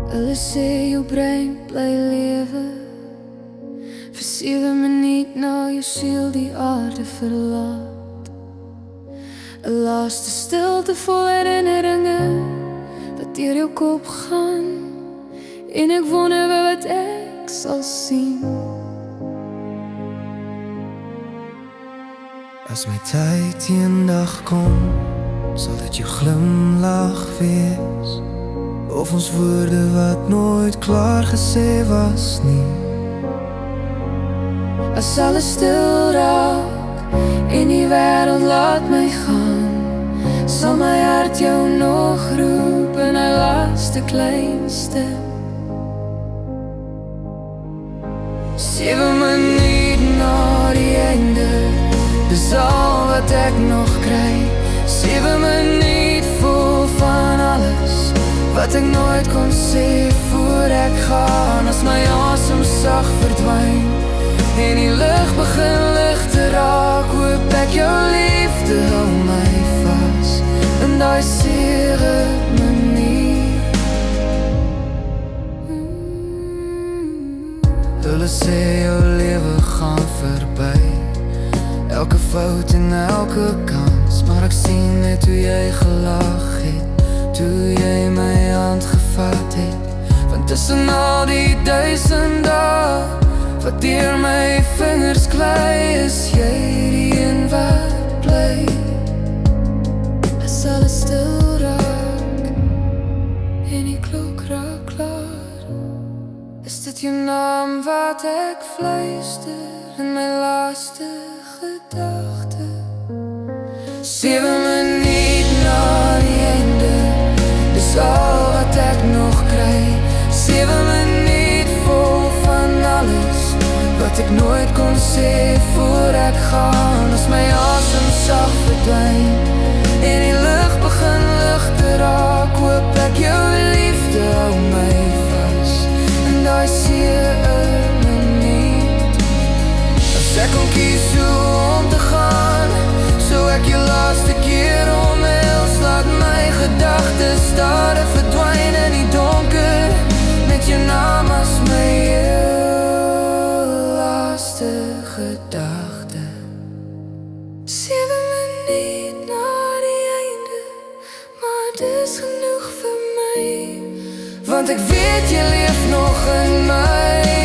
Hulle sê jou brein bly lewe vir 7 minuut na jou siel die aarde verlaat. 'n laaste stilte vol herinneringe wat deur jou kop gaan, en ek wonder wat ek sal sien. As my tyd eendag kom, sal dit jou glimlach wees, of ons woorde wat nooit klaar gesê was nie. As alles stil raak en die wêreld laat my gaan, sal my hart jou nog roep in hy laaste kleinste. 7 minuut na die einde, dis al wat ek nog kry. 7 minuut vol van alles wat ek nooit kon sê voor ek gaan. As my asem sag verdwyn en die lug begin lig te raak, hoop ek jou liefde hou my vas in daai 7 minuut. Hulle sê jou lewe gaan verby, elke fout en elke kans, maar ek sien net hoe jy gelag het, toe jy my hand gevat het. Want tussen al die 1000 dae wat deur my vingers gly, is jy die een wat bly. As alles stil raak en die klok raak klaar, is dit jou naam wat ek fluister in my laaste gedagte. 7 minuut na die einde, dis al wat ek nog kry. 7 minuut vol van alles wat ek nooit kon sê voor ek gaan. As my asem sag verdwyn en die lug begin lig te raak, hoop ek jou liefde hou my vas in daai 7 minuut. As ek kon kies hoe om te gaan, sou ek jou laaste keer omhels, laat my gedagtes daar verdwyn in die donker, met jou naam as my heel laaste gedagte. 7 minuut na die einde, maar dis genoeg vir my, want ek weet jy leef nog in my.